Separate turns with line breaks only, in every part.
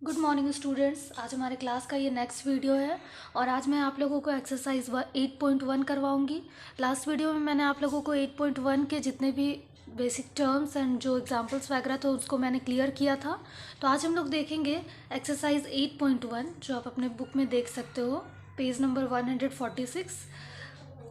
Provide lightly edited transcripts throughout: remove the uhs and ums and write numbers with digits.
Good morning students. आज हमारे class का ये नेक्स्ट वीडियो है और आज मैं आप लोगों को एक्सरसाइज 8.1 करवाऊंगी। लास्ट वीडियो में मैंने आप लोगों को 8.1 के जितने भी बेसिक टर्म्स एंड जो एग्जांपल्स वगैरह थे उसको मैंने क्लियर किया था। तो आज हम लोग देखेंगे एक्सरसाइज 8.1 जो आप अपने बुक में देख सकते हो, page number 146।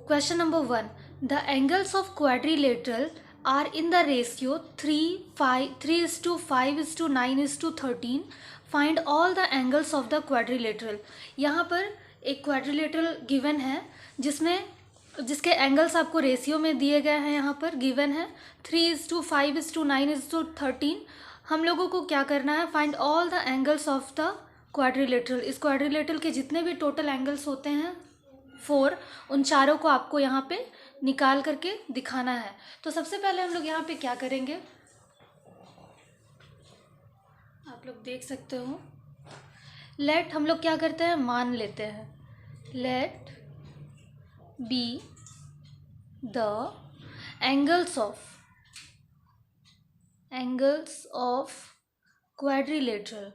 Question number 1. The angles of quadrilateral are in the ratio 3:5:9:13. Find all the angles of the quadrilateral. यहाँ पर एक quadrilateral given है जिसके एंगल्स आपको रेशियो में दिए गए हैं। यहाँ पर गिवन है 3:5:9:13। हम लोगों को क्या करना है, find all the angles of the quadrilateral. इस क्वाड्रिलेटरल के जितने भी टोटल एंगल्स होते हैं 4, उन चारों को आपको यहाँ पे निकाल करके दिखाना है। तो सबसे पहले हम लोग यहाँ पे क्या करेंगे, आप लोग देख सकते हो। लेट हम लोग क्या करते हैं, मान लेते हैं। Let be the angles of quadrilateral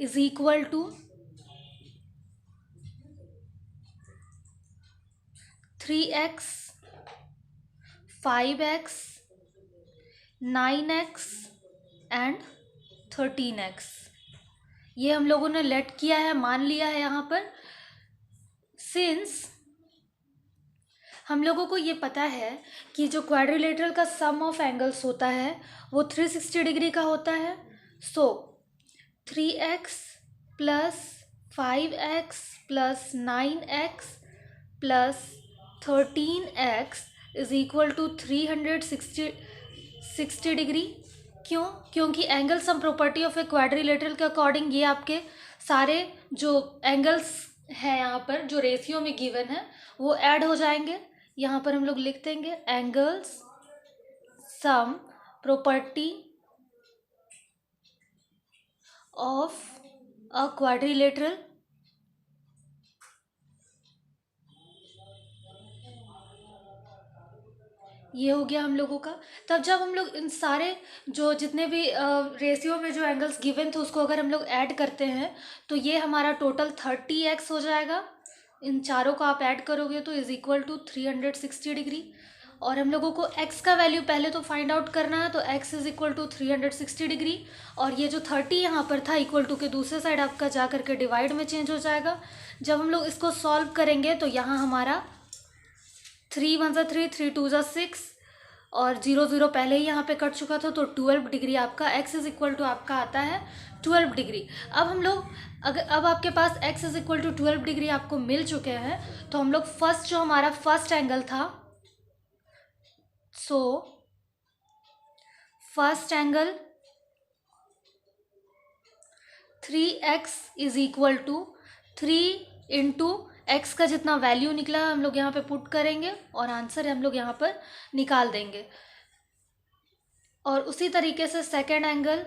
is equal to 3x, 5x, 9x and 13x। ये हम लोगों ने लेट किया है, मान लिया है। यहाँ पर सिंस हम लोगों को ये पता है कि जो क्वाड्रिलेटरल का सम ऑफ एंगल्स होता है वो 360 डिग्री का होता है। So 3x plus 5x plus 9x plus 13x is equal to 360 degree. क्यों? क्योंकि angle sum property of a quadrilateral के अकॉर्डिंग ये आपके सारे जो एंगल्स हैं यहाँ पर जो रेशियो में गिवन है वो ऐड हो जाएंगे। यहाँ पर हम लोग लिख देंगे angles sum property of a quadrilateral ये हो गया हम लोगों का। तब जब हम लोग इन सारे जो जितने भी रेशियो में जो एंगल्स गिवन थे उसको अगर हम लोग ऐड करते हैं तो ये हमारा टोटल 30x हो जाएगा। इन चारों को आप ऐड करोगे तो इज इक्वल टू 360 डिग्री। और हम लोगों को x का वैल्यू पहले तो फाइंड आउट करना है, तो x is equal to 360 degree. और ये जो 30 यहाँ पर था इक्वल टू के दूसरे साइड आपका जा करके डिवाइड में चेंज हो जाएगा। जब हम लोग इसको सॉल्व करेंगे तो यहाँ हमारा 3 1 ज़ा 3, 3 2 ज़ा 6 और 0 0 पहले ही यहाँ पे कट चुका था, तो 12 डिग्री आपका x इज इक्वल टू आपका आता है 12 डिग्री। अब हम लोग अब आपके पास x is equal to 12 degree आपको मिल चुके हैं, तो हम लोग फर्स्ट जो हमारा फर्स्ट एंगल था, so first angle 3x is equal to 3 into x का जितना वैल्यू निकला हम लोग यहाँ पे पुट करेंगे और आंसर हम लोग यहाँ पर निकाल देंगे। और उसी तरीके से second angle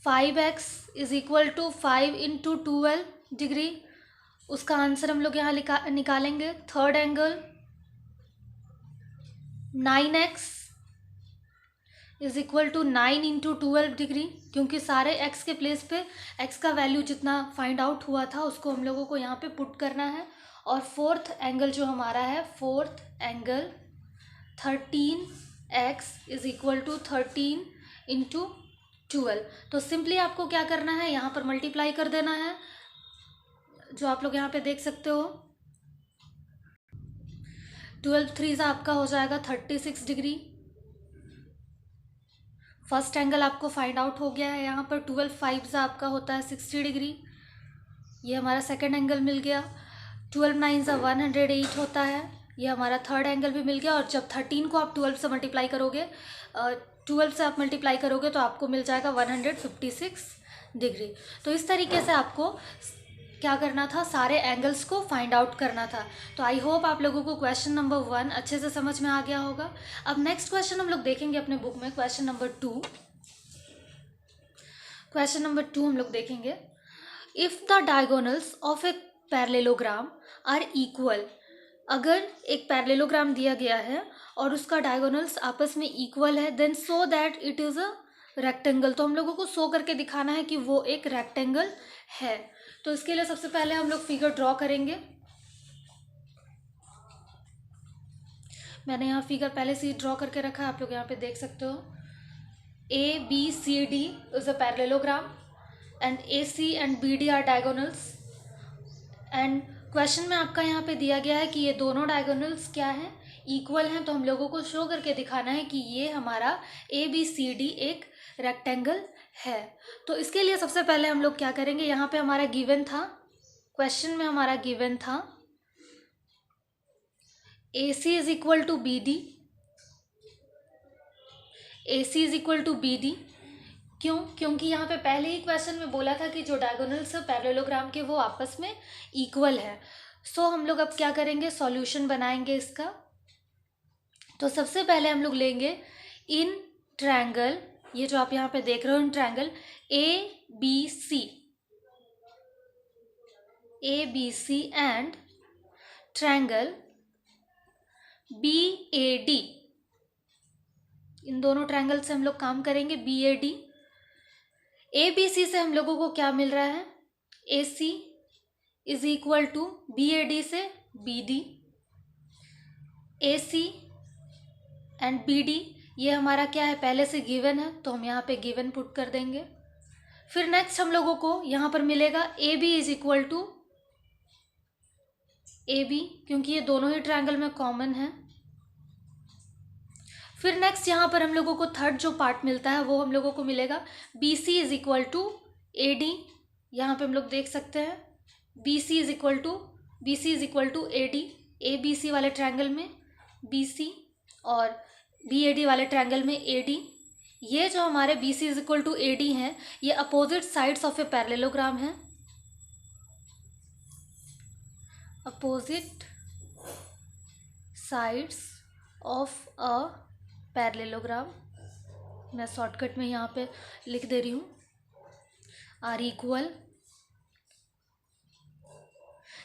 5x is equal to 5 into 12 degree, उसका आंसर हम लोग यहाँ निकालेंगे। Third angle 9x is equal to 9 into 12 degree, क्योंकि सारे x के प्लेस पे x का वैल्यू जितना फाइंड आउट हुआ था उसको हम लोगों को यहाँ पे पुट करना है। और फोर्थ एंगल जो हमारा है, fourth angle 13x is equal to 13 into 12। तो सिंपली आपको क्या करना है, यहाँ पर मल्टीप्लाई कर देना है, जो आप लोग यहाँ पे देख सकते हो। 12 3 आपका हो जाएगा 36 डिग्री। फर्स्ट एंगल आपको फाइंड आउट हो गया है। यहाँ पर 12 5 आपका होता है 60 डिग्री। ये हमारा सेकंड एंगल मिल गया। 12 9 108 होता है, ये हमारा थर्ड एंगल भी मिल गया। और जब 13 को आप 12 से मल्टीप्लाई करोगे, 12 से आप मल्टीप्लाई करोगे तो आपको मिल जाएगा 156 डिग्री। तो इस तरीके से आपको क्या करना था, सारे एंगल्स को फाइंड आउट करना था। तो आई होप आप लोगों को क्वेश्चन नंबर 1 अच्छे से समझ में आ गया होगा। अब नेक्स्ट क्वेश्चन हम लोग देखेंगे अपने बुक में, क्वेश्चन नंबर 2। क्वेश्चन नंबर 2 हम लोग देखेंगे, if the diagonals of a parallelogram are equal अगर एक पैरेललोग्राम दिया गया है और उसका डायगोनल्स आपस में इक्वल है, then so that it is a rectangle. तो हम लोगों को शो करके दिखाना है कि वो एक रेक्टेंगल है। तो इसके लिए सबसे पहले हम लोग फिगर ड्रॉ करेंगे। मैंने यहाँ फिगर पहले से ही ड्रॉ करके रखा है, आप लोग यहाँ पे देख सकते हो। ABCD is a parallelogram and AC and BD are diagonals। And question में आपका यहाँ पे दिया गया है कि ये दोनों डायगोनल्स क्या हैं, इक्वल हैं। तो हम लोगों को शो करके दिखाना है कि ये हमारा ABCD एक रेक्टेंगल है। तो इसके लिए सबसे पहले हम लोग क्या करेंगे, यहाँ पे हमारा गिवन था, क्वेश्चन में हमारा गिवन था AC is equal to BD। AC is equal to BD क्यों? क्योंकि यहाँ पे पहले ही क्वेश्चन में बोला था कि जो डायगोनल्स है पैरेललोग्राम के वो आपस में इक्वल है। सो हम लोग अब क्या करेंगे, सॉल्यूशन बनाएंगे इसका। तो सबसे पहले हम लोग लेंगे इन ट्रायंगल, ये जो आप यहाँ पे देख रहे हो in triangle ABC and triangle BAD, इन दोनों ट्रायंगल से हम लोग काम करेंगे। BAD, ABC से हम लोगों को क्या मिल रहा है, AC is equal to BAD से BD। AC एंड BD ये हमारा क्या है, पहले से गिवन है, तो हम यहाँ पे गिवन पुट कर देंगे। फिर नेक्स्ट हम लोगों को यहाँ पर मिलेगा AB is equal to AB, क्योंकि ये दोनों ही ट्रायंगल में कॉमन है। फिर नेक्स्ट यहाँ पर हम लोगों को थर्ड जो पार्ट मिलता है वो हम लोगों को मिलेगा BC is equal to AD। यहाँ पे हम लोग देख सकते हैं BC is equal to AD, ABC वाले ट्रायंगल में BC और BAD वाले ट्रायंगल में AD। ये जो हमारे BC is equal to AD हैं, ये opposite sides of a parallelogram है, opposite sides of a parallelogram. मैं शॉर्टकट में यहाँ पे लिख दे रही हूँ, आर इक्वल,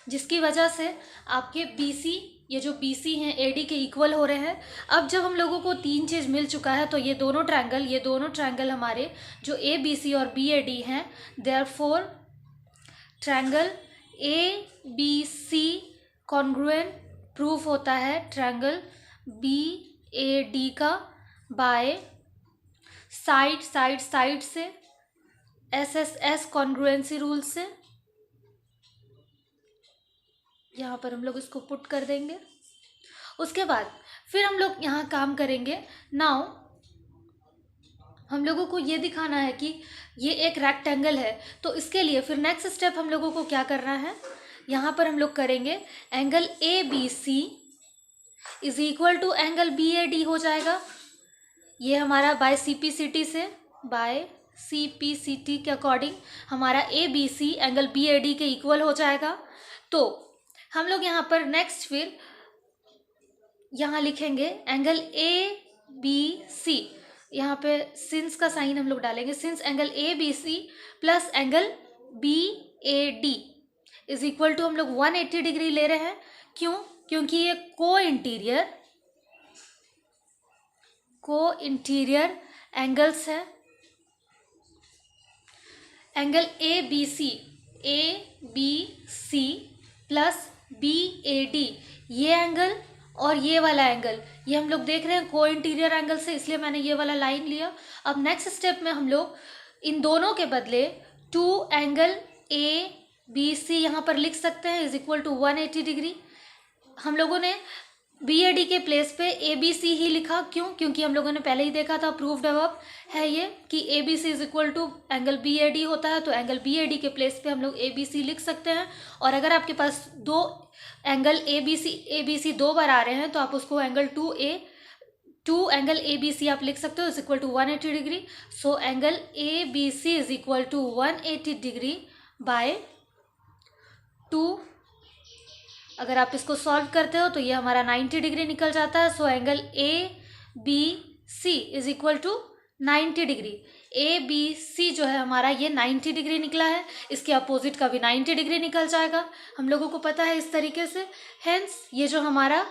जिसकी वजह से आपके BC, ये जो BC हैं AD के इक्वल हो रहे हैं। अब जब हम लोगों को तीन चीज़ मिल चुका है, तो ये दोनों ट्रायंगल हमारे जो ABC और BAD हैं, therefore triangle ABC congruent proof होता है ट्रायंगल BAD का बाय साइड से SSS कॉन्ग्रुएंसी रूल से। यहाँ पर हम लोग इसको पुट कर देंगे। उसके बाद फिर हम लोग यहाँ काम करेंगे। नाउ हम लोगों को ये दिखाना है कि ये एक रेक्टेंगल है, तो इसके लिए फिर नेक्स्ट स्टेप हम लोगों को क्या करना है, यहाँ पर हम लोग करेंगे angle ABC is equal to angle BAD हो जाएगा। ये हमारा बाय CPCT के अकॉर्डिंग हमारा ABC एंगल BAD के इक्वल हो जाएगा। तो हम लोग यहाँ पर नेक्स्ट फिर यहाँ लिखेंगे एंगल ABC, यहाँ पे सिंस का साइन हम लोग डालेंगे, since angle ABC plus angle BAD is equal to हम लोग 180 डिग्री ले रहे हैं। क्यों? क्योंकि ये को इंटीरियर एंगल्स है। एंगल ABC प्लस BAD, ये एंगल और ये वाला एंगल, ये हम लोग देख रहे हैं को इंटीरियर एंगल से, इसलिए मैंने ये वाला लाइन लिया। अब नेक्स्ट स्टेप में हम लोग इन दोनों के बदले 2 एंगल ABC यहाँ पर लिख सकते हैं इज इक्वल टू 180 डिग्री। हम लोगों ने BAD के प्लेस पे ABC ही लिखा, क्यों? क्योंकि हम लोगों ने पहले ही देखा था, प्रूफ्ड अबव है ये कि ABC is equal to angle BAD होता है, तो एंगल BAD के प्लेस पे हम लोग ABC लिख सकते हैं। और अगर आपके पास दो एंगल ABC 2 बार आ रहे हैं, तो आप उसको एंगल 2 एंगल ABC आप लिख सकते हो is equal to 180 degree. So angle ABC is equal to 180 degree by 2। अगर आप इसको सॉल्व करते हो तो ये हमारा 90 डिग्री निकल जाता है। So angle ABC is equal to 90 degree. ABC जो है हमारा ये 90 डिग्री निकला है, इसके अपोजिट का भी 90 डिग्री निकल जाएगा, हम लोगों को पता है इस तरीके से। हेंस ये जो हमारा,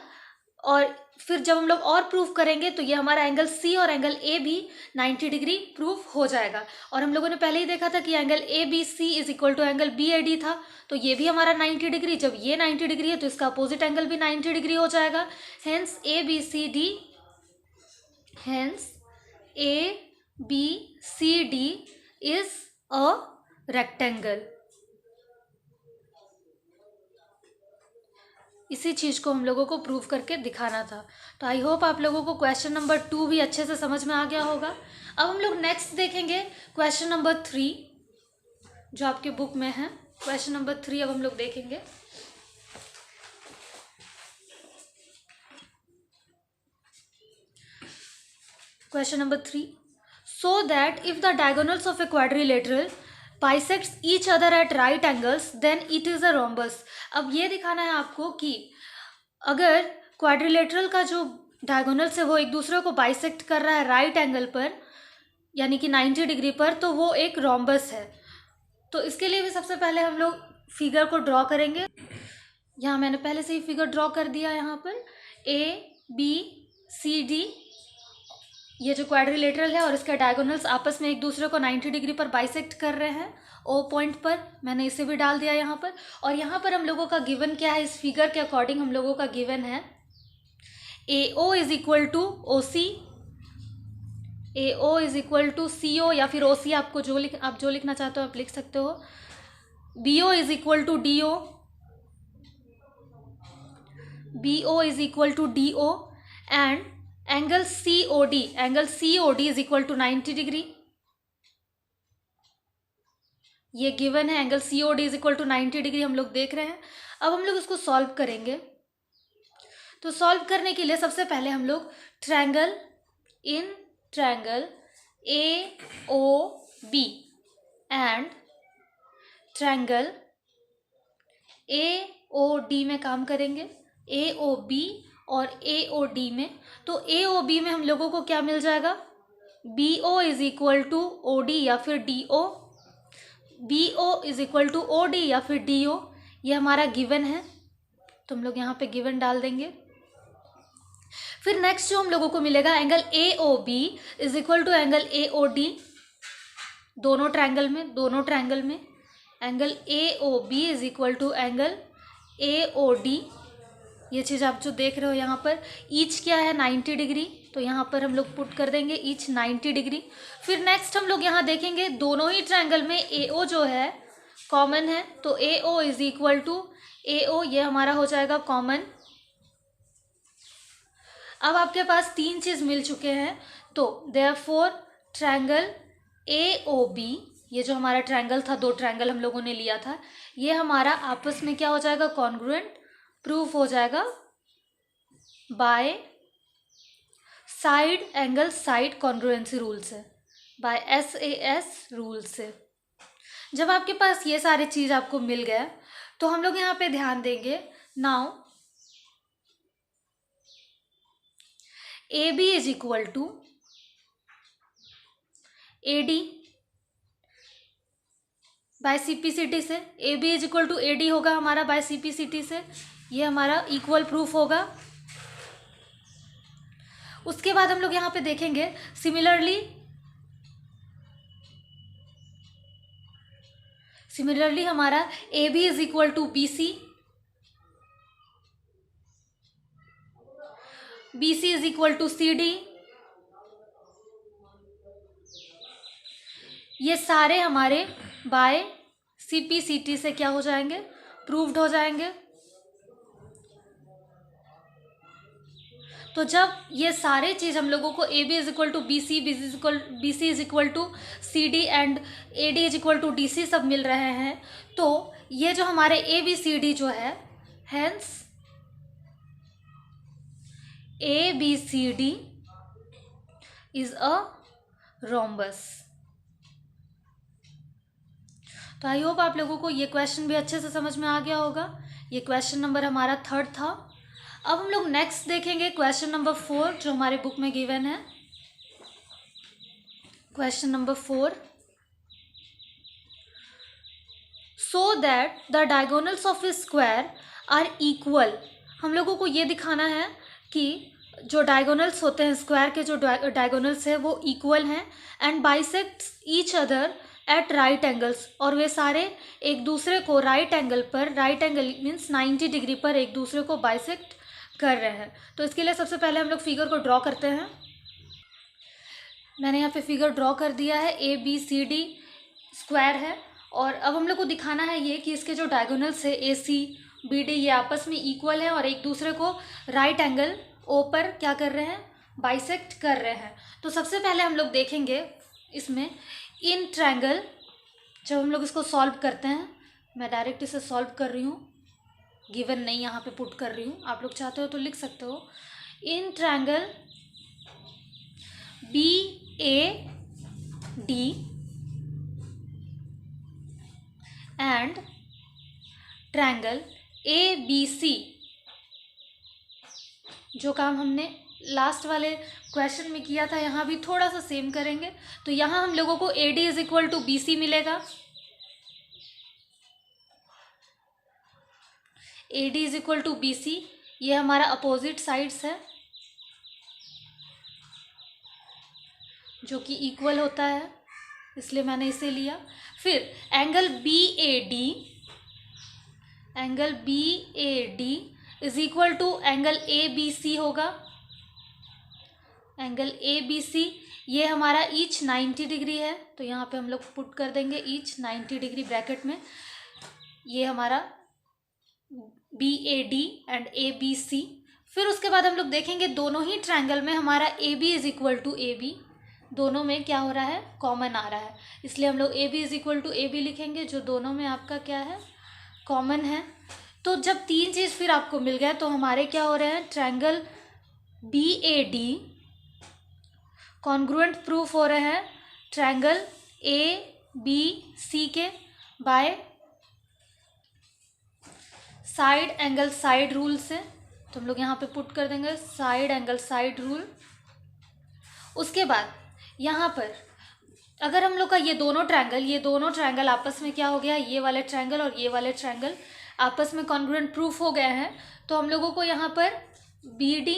और फिर जब हम लोग और प्रूफ करेंगे तो ये हमारा एंगल C और एंगल A भी 90 डिग्री प्रूफ हो जाएगा। और हम लोगों ने पहले ही देखा था कि angle ABC is equal to angle BAD था, तो ये भी हमारा 90 डिग्री, जब ये 90 डिग्री है तो इसका अपोजिट एंगल भी 90 डिग्री हो जाएगा। Hence ABCD, hence ABCD is a rectangle. इसी चीज़ को हम लोगों को प्रूव करके दिखाना था। तो आई होप आप लोगों को क्वेश्चन नंबर 2 भी अच्छे से समझ में आ गया होगा। अब हम लोग नेक्स्ट देखेंगे क्वेश्चन नंबर 3 जो आपके बुक में है। क्वेश्चन नंबर 3 अब हम लोग देखेंगे। Question number 3, so that if the diagonals of a quadrilateral bisects each other at right angles then it is a rhombus. अब ये दिखाना है आपको कि अगर क्वाड्रिलेटरल का जो डायगोनल्स है वो एक दूसरे को बाइसेक्ट कर रहा है राइट एंगल पर, यानी कि 90 डिग्री पर, तो वो एक रोम्बस है। तो इसके लिए भी सबसे पहले हम लोग फिगर को ड्रॉ करेंगे। यहाँ मैंने पहले से ही फिगर ड्रॉ कर दिया। यहाँ पर ABCD ये जो क्वाड्रिलेटरल है और इसके डायगोनल्स आपस में एक दूसरे को 90 डिग्री पर बाइसेक्ट कर रहे हैं O पॉइंट पर, मैंने इसे भी डाल दिया यहाँ पर। और यहाँ पर हम लोगों का गिवन क्या है, इस फिगर के अकॉर्डिंग हम लोगों का गिवन है AO is equal to OC, AO is equal to CO या फिर OC, आपको आप जो लिखना चाहते हो आप लिख सकते हो। BO is equal to DO, BO is equal to DO and angle COD is equal to 90 degree. ये गिवन है, angle COD is equal to 90 degree हम लोग देख रहे हैं। अब हम लोग इसको सॉल्व करेंगे। तो सॉल्व करने के लिए सबसे पहले हम लोग triangle AOB and triangle AOD में काम करेंगे, AOB और AOD में। तो AOB में हम लोगों को क्या मिल जाएगा, BO is equal to OD या फिर DO, BO is equal to OD या फिर DO, ये हमारा गिवन है, तो हम लोग यहाँ पे गिवन डाल देंगे। फिर नेक्स्ट जो हम लोगों को मिलेगा angle AOB is equal to angle AOD, दोनों ट्रायंगल में angle AOB is equal to angle AOD। ये चीज़ आप जो देख रहे हो यहाँ पर, ईच क्या है 90 डिग्री, तो यहाँ पर हम लोग पुट कर देंगे ईच 90 डिग्री। फिर नेक्स्ट हम लोग यहाँ देखेंगे दोनों ही ट्रायंगल में AO जो है कॉमन है, तो AO is equal to AO, ये हमारा हो जाएगा कॉमन। अब आपके पास 3 चीज़ मिल चुके हैं, तो देयरफॉर ट्रायंगल AOB, ये जो हमारा ट्रायंगल था, 2 ट्रायंगल हम लोगों ने लिया था, ये हमारा आपस में क्या हो जाएगा, कॉन्ग्रुएंट प्रूफ हो जाएगा बाय साइड कॉन्ग्रुएंसी रूल से, बाय SAS रूल से। जब आपके पास ये सारे चीज़ आपको मिल गया तो हम लोग यहाँ पे ध्यान देंगे। Now AB is equal to AD by CPCT से, AB is equal to AD होगा हमारा बाय CPCT से, ये हमारा इक्वल प्रूफ होगा। उसके बाद हम लोग यहाँ पे देखेंगे सिमिलरली हमारा AB is equal to BC, BC is equal to CD, ये सारे हमारे बाय CPCT से क्या हो जाएंगे, प्रूव्ड हो जाएंगे। तो जब ये सारे चीज़ हम लोगों को AB is equal to BC, BC is equal to CD and AD is equal to DC सब मिल रहे हैं, तो ये जो हमारे ABCD जो है, hence ABCD is a rhombus. तो आई होप आप लोगों को ये क्वेश्चन भी अच्छे से समझ में आ गया होगा। ये क्वेश्चन नंबर हमारा 3rd था। अब हम लोग नेक्स्ट देखेंगे क्वेश्चन नंबर 4 जो हमारे बुक में गिवन है। Question number 4, so that the diagonals of a square are equal. हम लोगों को ये दिखाना है कि जो डायगोनल्स होते हैं स्क्वायर के, जो डायगोनल्स है वो इक्वल हैं and bisects each other at right angles, और वे सारे एक दूसरे को राइट एंगल पर, राइट एंगल मीन्स 90 डिग्री पर एक दूसरे को बाइसेक्ट कर रहे हैं। तो इसके लिए सबसे पहले हम लोग फिगर को ड्रॉ करते हैं। मैंने यहाँ पे फिगर ड्रॉ कर दिया है, ABCD स्क्वायर है, और अब हम लोग को दिखाना है ये कि इसके जो डायगोनल्स है ACBD ये आपस में इक्वल है और एक दूसरे को राइट एंगल O पर क्या कर रहे हैं, बाइसेक्ट कर रहे हैं। तो सबसे पहले हम लोग देखेंगे इसमें इन ट्रायंगल, जब हम लोग इसको सॉल्व करते हैं, मैं डायरेक्ट इसे सॉल्व कर रही हूँ, गिवन नहीं यहाँ पे पुट कर रही हूँ, आप लोग चाहते हो तो लिख सकते हो। In triangle BAD and triangle ABC, जो काम हमने लास्ट वाले क्वेश्चन में किया था यहाँ भी थोड़ा सा सेम करेंगे। तो यहाँ हम लोगों को AD is equal to BC मिलेगा, AD is equal to BC, ये हमारा अपोजिट साइड्स है जो कि इक्वल होता है, इसलिए मैंने इसे लिया। फिर angle BAD is equal to angle ABC होगा। एंगल ABC ये हमारा ईच 90 डिग्री है, तो यहाँ पे हम लोग पुट कर देंगे ईच 90 डिग्री ब्रैकेट में। ये हमारा BAD एंड ABC। फिर उसके बाद हम लोग देखेंगे दोनों ही ट्रायंगल में हमारा AB is equal to AB, दोनों में क्या हो रहा है, कॉमन आ रहा है, इसलिए हम लोग AB is equal to AB लिखेंगे, जो दोनों में आपका क्या है, कॉमन है। तो जब तीन चीज़ फिर आपको मिल गया तो हमारे क्या हो रहे हैं, ट्रायंगल BAD कॉन्ग्रुएंट प्रूफ हो रहे हैं ट्रायंगल ABC के by side angle side rule से। तो हम लोग यहाँ पे पुट कर देंगे साइड एंगल साइड रूल। उसके बाद यहाँ पर अगर हम लोग का ये दोनों ट्रायंगल आपस में क्या हो गया, ये वाले ट्रायंगल और ये वाले ट्रायंगल आपस में कॉन्ग्रुएंट प्रूफ हो गए हैं, तो हम लोगों को यहाँ पर BD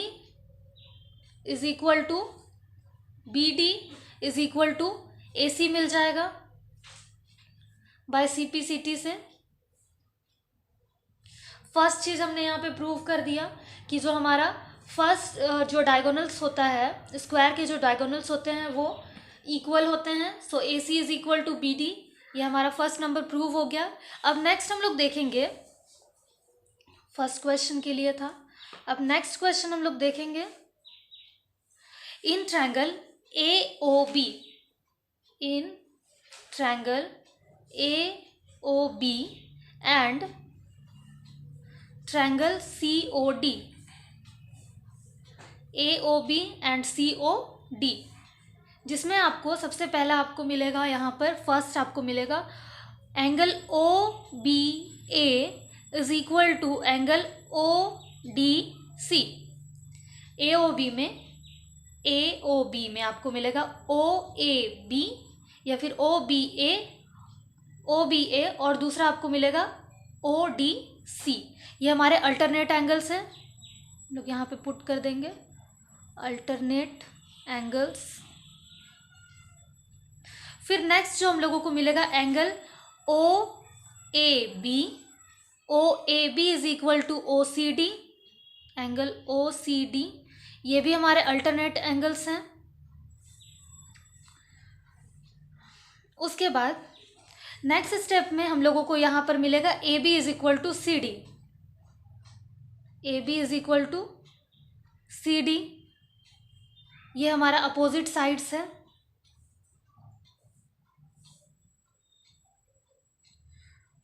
is equal to AC मिल जाएगा बाय CP/CT से। फर्स्ट चीज़ हमने यहाँ पे प्रूव कर दिया कि जो हमारा फर्स्ट जो डायगोनल्स होता है, स्क्वायर के जो डायगोनल्स होते हैं वो इक्वल होते हैं। So AC is equal to BD, ये हमारा फर्स्ट नंबर प्रूव हो गया। अब नेक्स्ट हम लोग देखेंगे, फर्स्ट क्वेश्चन के लिए था, अब नेक्स्ट क्वेश्चन हम लोग देखेंगे इन triangle AOB, in triangle AOB and triangle COD, AOB and COD, जिसमें आपको सबसे पहला आपको मिलेगा यहाँ पर, फर्स्ट आपको मिलेगा angle OBA is equal to angle ODC। AOB में आपको मिलेगा OAB या फिर OBA और दूसरा आपको मिलेगा ODC। ये हमारे अल्टरनेट एंगल्स हैं, लोग यहाँ पे पुट कर देंगे अल्टरनेट एंगल्स। फिर नेक्स्ट जो हम लोगों को मिलेगा angle OAB is equal to OCD, angle OCD ये भी हमारे अल्टरनेट एंगल्स हैं। उसके बाद नेक्स्ट स्टेप में हम लोगों को यहाँ पर मिलेगा AB is equal to CD, AB is equal to CD, ये हमारा अपोजिट साइड्स है।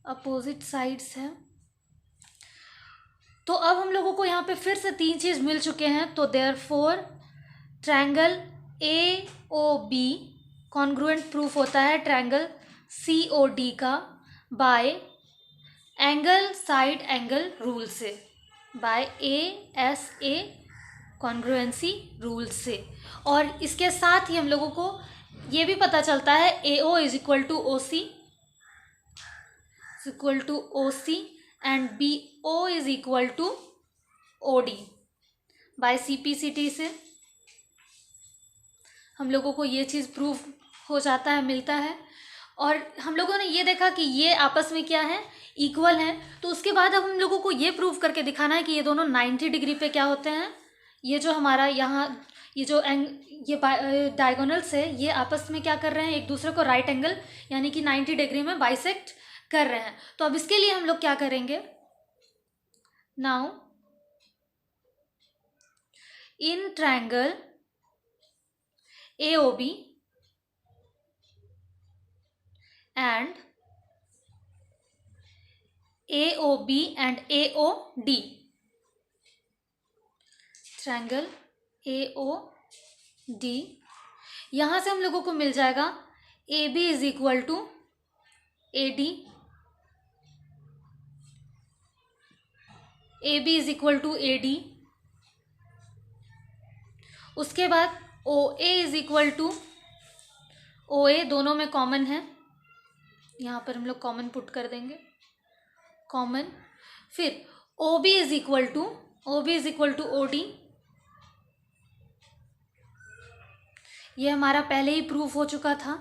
अपोजिट साइड्स है। तो अब हम लोगों को यहाँ पे फिर से तीन चीज़ मिल चुके हैं, तो therefore triangle AOB congruent proof होता है ट्रायंगल COD का bye angle side angle rule से, बाय ASA कॉन्ग्रुएंसी रूल से। और इसके साथ ही हम लोगों को ये भी पता चलता है AO is equal to OC and BO is equal to OD by CPCT से हम लोगों को ये चीज़ प्रूव हो जाता है, मिलता है। और हम लोगों ने ये देखा कि ये आपस में क्या है, इक्वल हैं। तो उसके बाद अब हम लोगों को ये प्रूव करके दिखाना है कि ये दोनों 90 डिग्री पे क्या होते हैं। ये जो हमारा यहाँ ये डायगोनल्स है ये आपस में क्या कर रहे हैं, एक दूसरे को राइट एंगल यानी कि 90 डिग्री में बाइसेक्ट कर रहे हैं। तो अब इसके लिए हम लोग क्या करेंगे, now in triangle AOB and AOB and AOD, triangle AOD, यहाँ से हम लोगों को मिल जाएगा AB is equal to AD, AB is equal to AD। उसके बाद OA is equal to OA, दोनों में कॉमन है, यहाँ पर हम लोग कॉमन पुट कर देंगे, कॉमन। फिर OB is equal to OD, ये हमारा पहले ही प्रूफ हो चुका था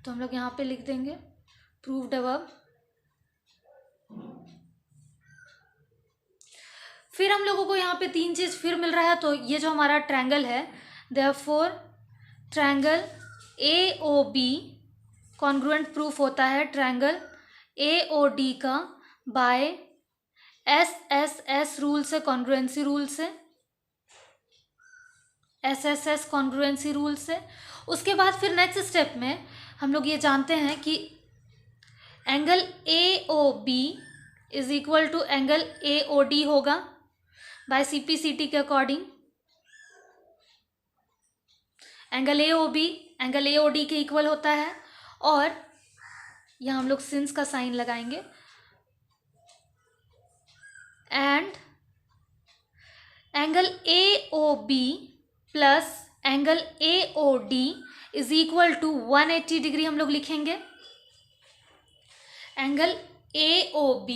तो हम लोग यहाँ पे लिख देंगे प्रूव्ड अबव। फिर हम लोगों को यहाँ पे 3 चीज़ फिर मिल रहा है। तो ये जो हमारा ट्रायंगल है, therefore triangle AOB congruent proof होता है ट्रायंगल AOD का बाय SSS रूल से, कॉन्ग्रुएंसी रूल से, SSS कॉन्ग्रुएंसी रूल से। उसके बाद फिर नेक्स्ट स्टेप में हम लोग ये जानते हैं कि angle AOB is equal to angle AOD होगा बाय CPCT के according. Angle AOB angle AOD के इक्वल होता है और यहाँ हम लोग सिंस का साइन लगाएंगे and angle AOB plus angle AOD is equal to 180 degree हम लोग लिखेंगे। एंगल AOB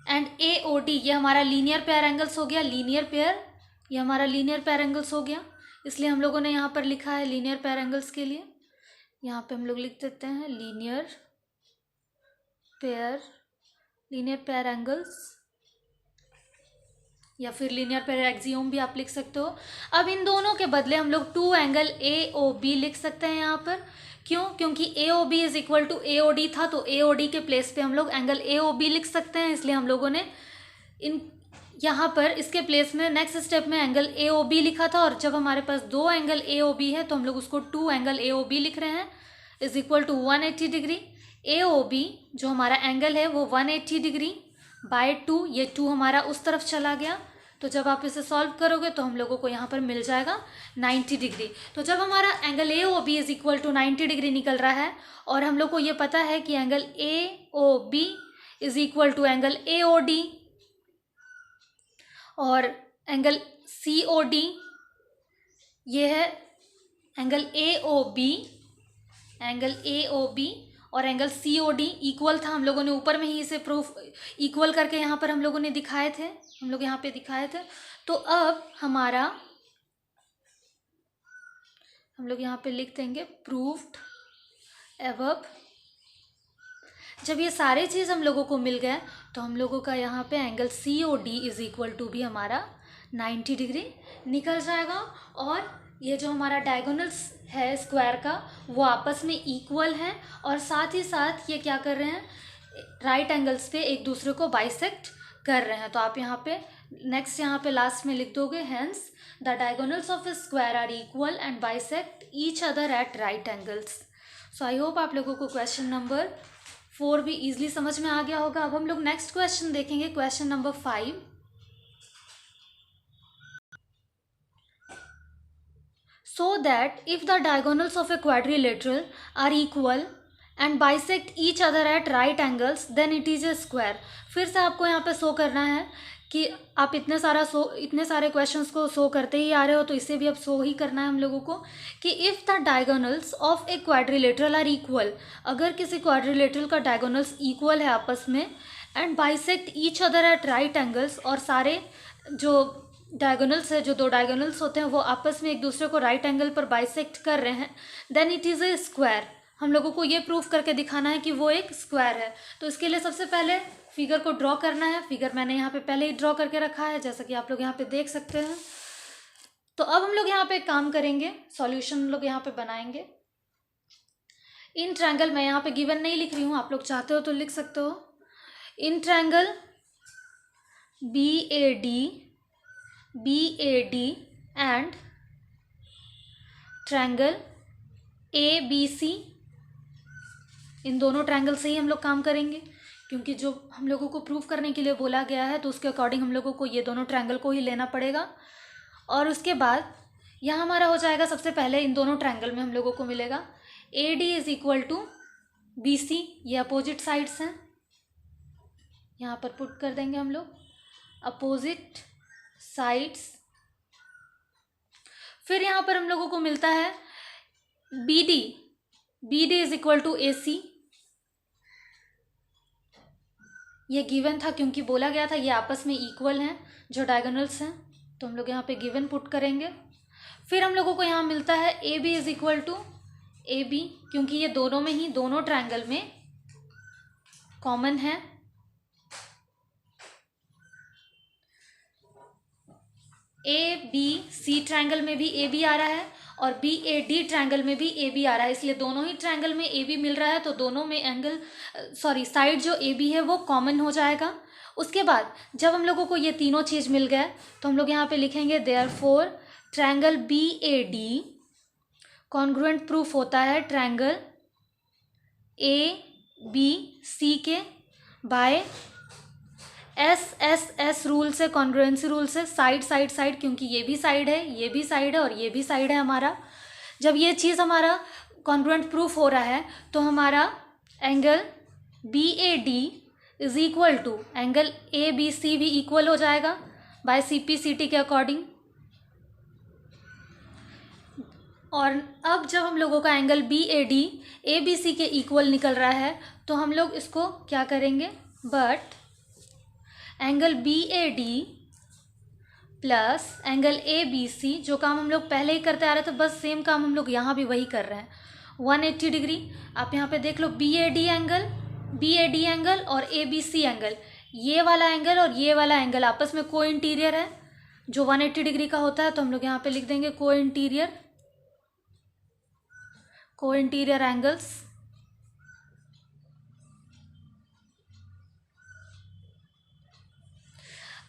एंड AOD ये हमारा लीनियर पेयर एंगल्स हो गया, लीनियर पेयर, ये हमारा लीनियर पेयर एंगल्स हो गया, इसलिए हम लोगों ने यहाँ पर लिखा है लीनियर पेयर एंगल्स के लिए। यहाँ पे हम लोग लिख देते हैं लीनियर पेयर एंगल्स या फिर लीनियर पेयर एक्सियोम भी आप लिख सकते हो। अब इन दोनों के बदले हम लोग 2 एंगल AOB लिख सकते हैं यहाँ पर। क्यों? क्योंकि AOB is equal to AOD था तो AOD के प्लेस पे हम लोग एंगल AOB लिख सकते हैं, इसलिए हम लोगों ने यहाँ पर इसके प्लेस में नेक्स्ट स्टेप में एंगल AOB लिखा था। और जब हमारे पास 2 एंगल AOB है तो हम लोग उसको 2 एंगल AOB लिख रहे हैं is equal to 180 degree. AOB जो हमारा एंगल है वो 180 डिग्री बाय 2, ये 2 हमारा उस तरफ चला गया। तो जब आप इसे सॉल्व करोगे तो हम लोगों को यहाँ पर मिल जाएगा 90 डिग्री। तो जब हमारा angle AOB is equal to 90 degree निकल रहा है और हम लोग को ये पता है कि angle AOB is equal to angle AOD और एंगल COD ये है एंगल AOB और एंगल COD इक्वल था। हम लोगों ने ऊपर में ही इसे प्रूफ इक्वल करके यहाँ पर हम लोगों ने दिखाए थे, हम लोग यहाँ पे दिखाए थे। तो अब हमारा हम लोग यहाँ पे लिख देंगे प्रूव्ड अबव। जब ये सारे चीज़ हम लोगों को मिल गए तो हम लोगों का यहाँ पे angle COD is equal to भी हमारा 90 डिग्री निकल जाएगा। और ये जो हमारा डायगोनल्स है स्क्वायर का वो आपस में इक्वल हैं और साथ ही साथ ये क्या कर रहे हैं, राइट एंगल्स पे एक दूसरे को बाइसेक्ट कर रहे हैं। तो आप यहाँ पे नेक्स्ट यहाँ पे लास्ट में लिख दोगे hence the diagonals of a square are equal and bisect each other at right angles. So I hope आप लोगों को क्वेश्चन नंबर 4 भी ईजिली समझ में आ गया होगा। अब हम लोग नेक्स्ट क्वेश्चन देखेंगे, question number 5। So that if the diagonals of a quadrilateral are equal and bisect each other at right angles then it is a square। फिर से आपको यहाँ पे शो करना है कि आप इतने सारे क्वेश्चंस को सो करते ही आ रहे हो, तो इसे भी अब सो ही करना है हम लोगों को कि if the diagonals of a quadrilateral are equal, अगर किसी क्वाड्रिलेटरल का डायगोनल्स इक्वल है आपस में, and bisect each other at right angles, और सारे जो डायगोनल्स है, जो दो डायगोनल्स होते हैं वो आपस में एक दूसरे को राइट एंगल पर बाइसेक्ट कर रहे हैं, then it is a square. हम लोगों को ये प्रूफ करके दिखाना है कि वो एक स्क्वायर है। तो इसके लिए सबसे पहले फिगर को ड्रॉ करना है। फिगर मैंने यहाँ पे पहले ही ड्रॉ करके रखा है, जैसा कि आप लोग यहाँ पे देख सकते हैं। तो अब हम लोग यहाँ पे काम करेंगे, सॉल्यूशन हम लोग यहाँ पे बनाएंगे। इन ट्रायंगल, मैं यहाँ पे गिवन नहीं लिख रही हूँ, आप लोग चाहते हो तो लिख सकते हो। In triangle BAD and triangle ABC, इन दोनों ट्रायंगल से ही हम लोग काम करेंगे, क्योंकि जो हम लोगों को प्रूफ करने के लिए बोला गया है तो उसके अकॉर्डिंग हम लोगों को ये दोनों ट्रायंगल को ही लेना पड़ेगा। और उसके बाद यहाँ हमारा हो जाएगा, सबसे पहले इन दोनों ट्रायंगल में हम लोगों को मिलेगा AD is equal to BC, ये अपोजिट साइड्स हैं, यहाँ पर पुट कर देंगे हम लोग अपोजिट साइड्स। फिर यहाँ पर हम लोगों को मिलता है BD is equal to AC, ये गिवन था क्योंकि बोला गया था ये आपस में इक्वल हैं जो डायगोनल्स हैं, तो हम लोग यहाँ पे गिवन पुट करेंगे। फिर हम लोगों को यहाँ मिलता है AB is equal to AB, क्योंकि ये दोनों में ही, दोनों ट्रायंगल में कॉमन है। ABC ट्रायंगल में भी AB आ रहा है और BAD ट्रायंगल में भी AB आ रहा है, इसलिए दोनों ही ट्रायंगल में AB मिल रहा है, तो दोनों में एंगल साइड जो AB है वो कॉमन हो जाएगा। उसके बाद जब हम लोगों को ये तीनों चीज़ मिल गए तो हम लोग यहाँ पे लिखेंगे therefore triangle BAD congruent proof होता है ट्रायंगल ABC के बाय SSS रूल से, कॉन्ग्रुएंसी रूल से, साइड, क्योंकि ये भी साइड है, ये भी साइड है और ये भी साइड है हमारा। जब ये चीज़ हमारा कॉन्ग्रुएंट प्रूफ हो रहा है तो हमारा angle BAD is equal to angle ABC भी इक्वल हो जाएगा बाय CPCT के अकॉर्डिंग। और अब जब हम लोगों का एंगल BAD ABC के इक्वल निकल रहा है तो हम लोग इसको क्या करेंगे, but angle BAD plus angle ABC, जो काम हम लोग पहले ही करते आ रहे थे बस सेम काम हम लोग यहाँ भी वही कर रहे हैं, 180 डिग्री। आप यहाँ पे देख लो BAD एंगल और ABC एंगल, ये वाला एंगल और ये वाला एंगल आपस में को इंटीरियर है जो 180 डिग्री का होता है, तो हम लोग यहाँ पे लिख देंगे को इंटीरियर एंगल्स।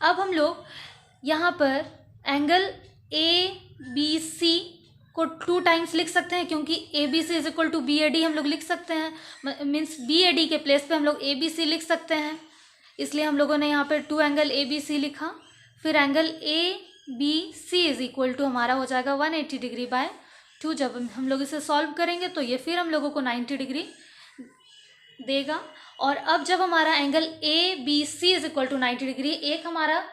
अब हम लोग यहाँ पर एंगल ABC को 2 टाइम्स लिख सकते हैं, क्योंकि ABC is equal to BAD हम लोग लिख सकते हैं, मीन्स BAD के प्लेस पे हम लोग ABC लिख सकते हैं, इसलिए हम लोगों ने यहाँ पर 2 एंगल ABC लिखा। फिर angle ABC is equal to हमारा हो जाएगा 180 डिग्री बाय 2। जब हम लोग इसे सॉल्व करेंगे तो ये फिर हम लोगों को 90 डिग्री देगा। और अब जब हमारा angle ABC is equal to 90 degree, एक हमारा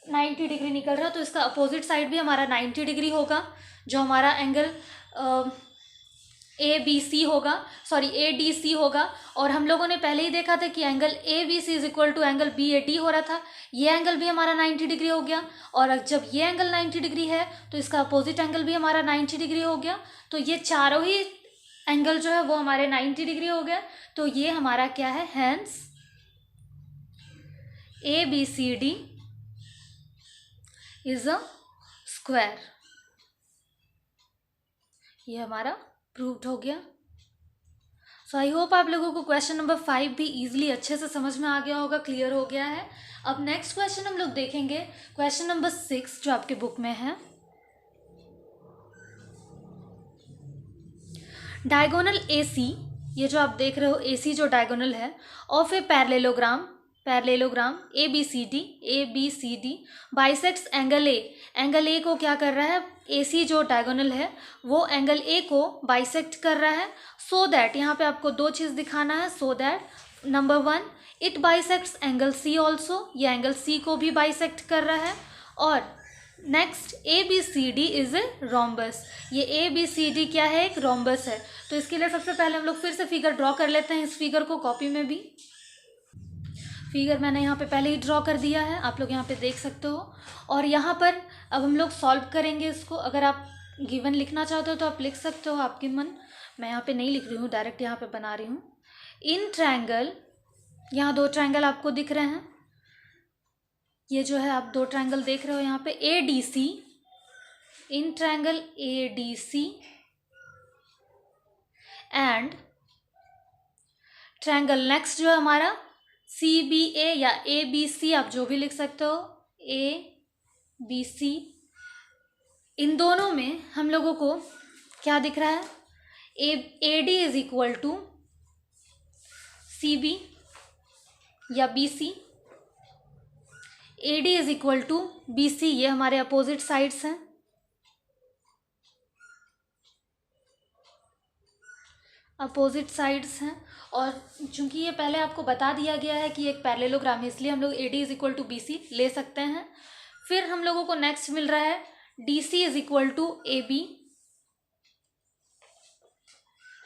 90 डिग्री निकल रहा है तो इसका अपोजिट साइड भी हमारा 90 डिग्री होगा, जो हमारा एंगल ADC होगा। और हम लोगों ने पहले ही देखा था कि angle ABC is equal to angle BAD हो रहा था, ये एंगल भी हमारा 90 डिग्री हो गया। और जब ये एंगल 90 डिग्री है तो इसका अपोजिट एंगल भी हमारा 90 डिग्री हो गया, तो ये चारों ही एंगल जो है वो हमारे 90 डिग्री हो गए। तो ये हमारा क्या है, hence ABCD is a square. ये हमारा प्रूव्ड हो गया। सो आई होप आप लोगों को क्वेश्चन नंबर 5 भी इजीली अच्छे से समझ में आ गया होगा, क्लियर हो गया है। अब नेक्स्ट क्वेश्चन हम लोग देखेंगे, क्वेश्चन नंबर 6 जो आपके बुक में है। डायगोनल AC, ये जो आप देख रहे हो AC जो डायगोनल है of a parallelogram ABCD bisects angle A को क्या कर रहा है, AC जो डायगोनल है वो एंगल A को बाइसेक्ट कर रहा है, सो दैट यहाँ पे आपको 2 चीज़ दिखाना है, so that number 1, it bisects angle C also, ये एंगल सी को भी बाइसेक्ट कर रहा है। और next, A B C D is a rhombus, ये ए बी सी डी क्या है, एक रोम्बस है। तो इसके लिए सबसे पहले हम लोग फिर से फिगर ड्रॉ कर लेते हैं, इस फिगर को कॉपी में भी। फिगर मैंने यहाँ पे पहले ही ड्रॉ कर दिया है, आप लोग यहाँ पे देख सकते हो। और यहाँ पर अब हम लोग सॉल्व करेंगे इसको। अगर आप गिवन लिखना चाहते हो तो आप लिख सकते हो, आपके मन। मैं यहाँ पे नहीं लिख रही हूँ, डायरेक्ट यहाँ पे बना रही हूँ। इन ट्रायंगल, यहाँ 2 ट्रायंगल आपको दिख रहे हैं, ये जो है आप 2 ट्रायंगल देख रहे हो यहाँ पे, A D C, in triangle A D C and triangle next जो है हमारा सी बी ए या ए बी सी, आप जो भी लिख सकते हो, ए बी सी। इन दोनों में हम लोगों को क्या दिख रहा है, A D is equal to C B या B C, A D is equal to B C, ये हमारे अपोजिट साइड्स हैं। अपोजिट साइड्स हैं। और चूंकि ये पहले आपको बता दिया गया है कि एक पैरेललोग्राम है, इसलिए हम लोग A D is equal to B C ले सकते हैं। फिर हम लोगों को नेक्स्ट मिल रहा है D C is equal to A B,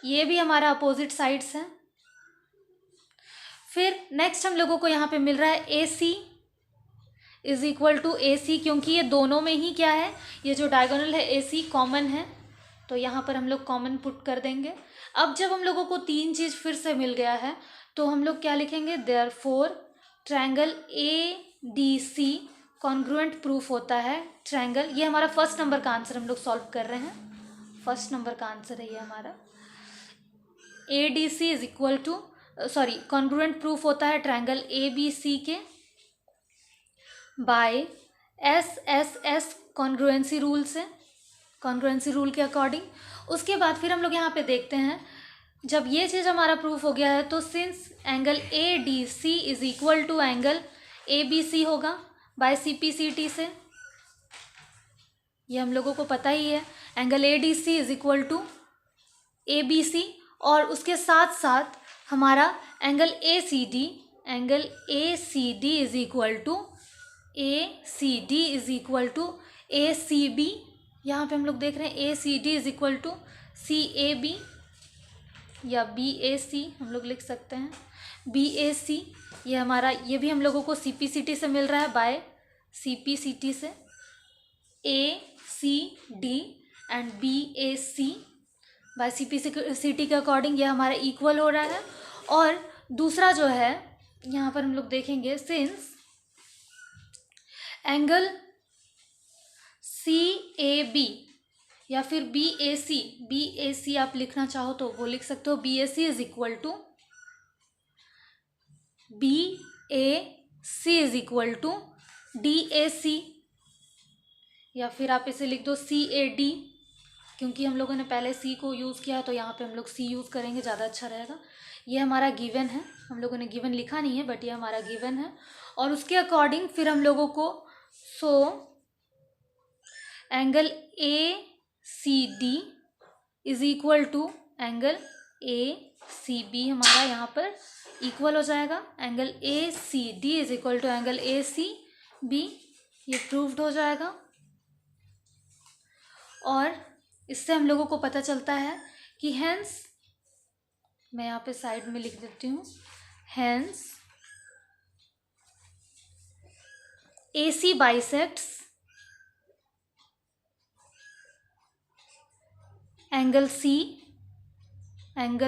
ये भी हमारा अपोजिट साइड्स है। फिर नेक्स्ट हम लोगों को यहाँ पे मिल रहा है ए C is equal to A सी, क्योंकि ये दोनों में ही क्या है, ये जो डायगोनल है ए सी कॉमन है, तो यहाँ पर हम लोग कॉमन पुट कर देंगे। अब जब हम लोगों को 3 चीज़ फिर से मिल गया है तो हम लोग क्या लिखेंगे, therefore triangle A D C congruent proof होता है ट्रायंगल, ये हमारा फर्स्ट नंबर का आंसर हम लोग सॉल्व कर रहे हैं, फर्स्ट नंबर का आंसर है ये हमारा। A D C is equal to congruent proof होता है ट्रायंगल ए बी सी के by S S S congruency rule से, कॉन्ग्रुएंसी रूल के अकॉर्डिंग। उसके बाद फिर हम लोग यहाँ पे देखते हैं, जब ये चीज़ हमारा प्रूफ हो गया है तो since angle A D C is equal to angle A B C होगा by C P C T से, ये हम लोगों को पता ही है, angle A D C is equal to A B C. और उसके साथ साथ हमारा angle A C D, angle A C D is equal to A C D is equal to A C B, यहाँ पे हम लोग देख रहे हैं A C D is equal to C A B या बी ए सी हम लोग लिख सकते हैं, बी ए सी। ये हमारा, ये भी हम लोगों को सी पी सी टी से मिल रहा है by C P C T से, A C D and B A C by C P C T के अकॉर्डिंग ये हमारा इक्वल हो रहा है। और दूसरा जो है यहाँ पर हम लोग देखेंगे, since angle C A B या फिर बी ए सी आप लिखना चाहो तो वो लिख सकते हो, B A C is equal to B A C is equal to D A C, या फिर आप इसे लिख दो सी ए डी, क्योंकि हम लोगों ने पहले सी को यूज़ किया तो यहाँ पे हम लोग सी यूज़ करेंगे, ज़्यादा अच्छा रहेगा। ये हमारा गिवन है, हम लोगों ने गिवन लिखा नहीं है बट ये हमारा गिवन है। और उसके अकॉर्डिंग फिर हम लोगों को angle A C D is equal to angle A C B, हमारा यहाँ पर इक्वल हो जाएगा, angle A C D is equal to angle A C B, ये प्रूव्ड हो जाएगा। और इससे हम लोगों को पता चलता है कि हेंस, मैं यहाँ पे साइड में लिख देती हूँ, hence A C bisects angle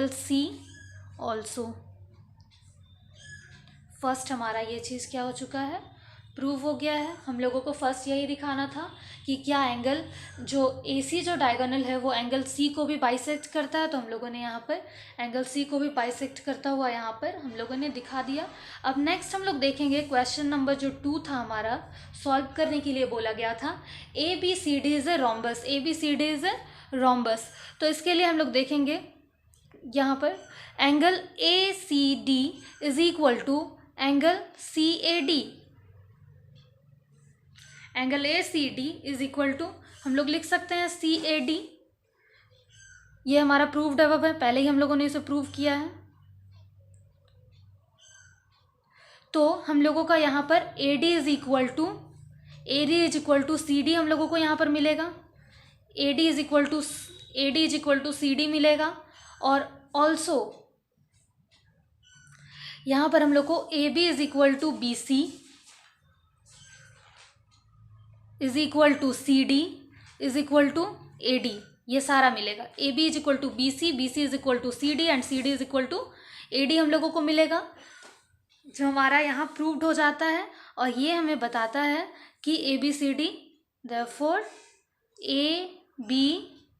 C also. First हमारा ये चीज़ क्या हो चुका है, प्रूव हो गया है। हम लोगों को फर्स्ट यही दिखाना था कि क्या एंगल जो AC जो डायगोनल है वो एंगल C को भी बाइसेक्ट करता है, तो हम लोगों ने यहाँ पर एंगल C को भी बाइसेक्ट करता हुआ यहाँ पर हम लोगों ने दिखा दिया। अब नेक्स्ट हम लोग देखेंगे क्वेश्चन नंबर जो 2 था हमारा, सॉल्व करने के लिए बोला गया था ABCD is a rhombus, ABCD is a rhombus. तो इसके लिए हम लोग देखेंगे यहाँ पर angle ACD is equal to angle CAD, angle ACD is equal to हम लोग लिख सकते हैं CAD। ये हमारा प्रूव्ड है, पहले ही हम लोगों ने इसे प्रूव किया है। तो हम लोगों का यहाँ पर AD is equal to CD हम लोगों को यहाँ पर मिलेगा। AD is equal to CD मिलेगा। और ऑल्सो यहाँ पर हम लोग को AB is equal to BC is equal to CD is equal to AD, ये सारा मिलेगा। AB is equal to BC, BC is equal to CD and CD is equal to AD हम लोगों को मिलेगा, जो हमारा यहाँ प्रूव्ड हो जाता है। और ये हमें बताता है कि ABCD देयरफॉर AB,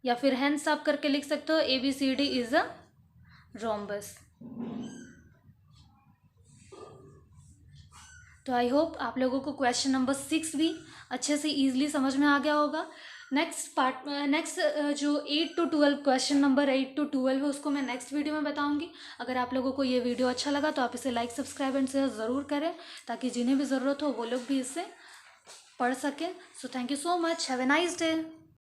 या फिर हेंस आप करके लिख सकते हो ABCD इज अ रोम्बस। तो आई होप आप लोगों को क्वेश्चन नंबर 6 भी अच्छे से ईजिली समझ में आ गया होगा। नेक्स्ट जो 8 to 12 क्वेश्चन नंबर 8 to 12 है उसको मैं नेक्स्ट वीडियो में बताऊंगी। अगर आप लोगों को ये वीडियो अच्छा लगा तो आप इसे लाइक, सब्सक्राइब एंड शेयर ज़रूर करें, ताकि जिन्हें भी ज़रूरत हो वो लोग भी इससे पढ़ सकें। So thank you so much, have a nice day.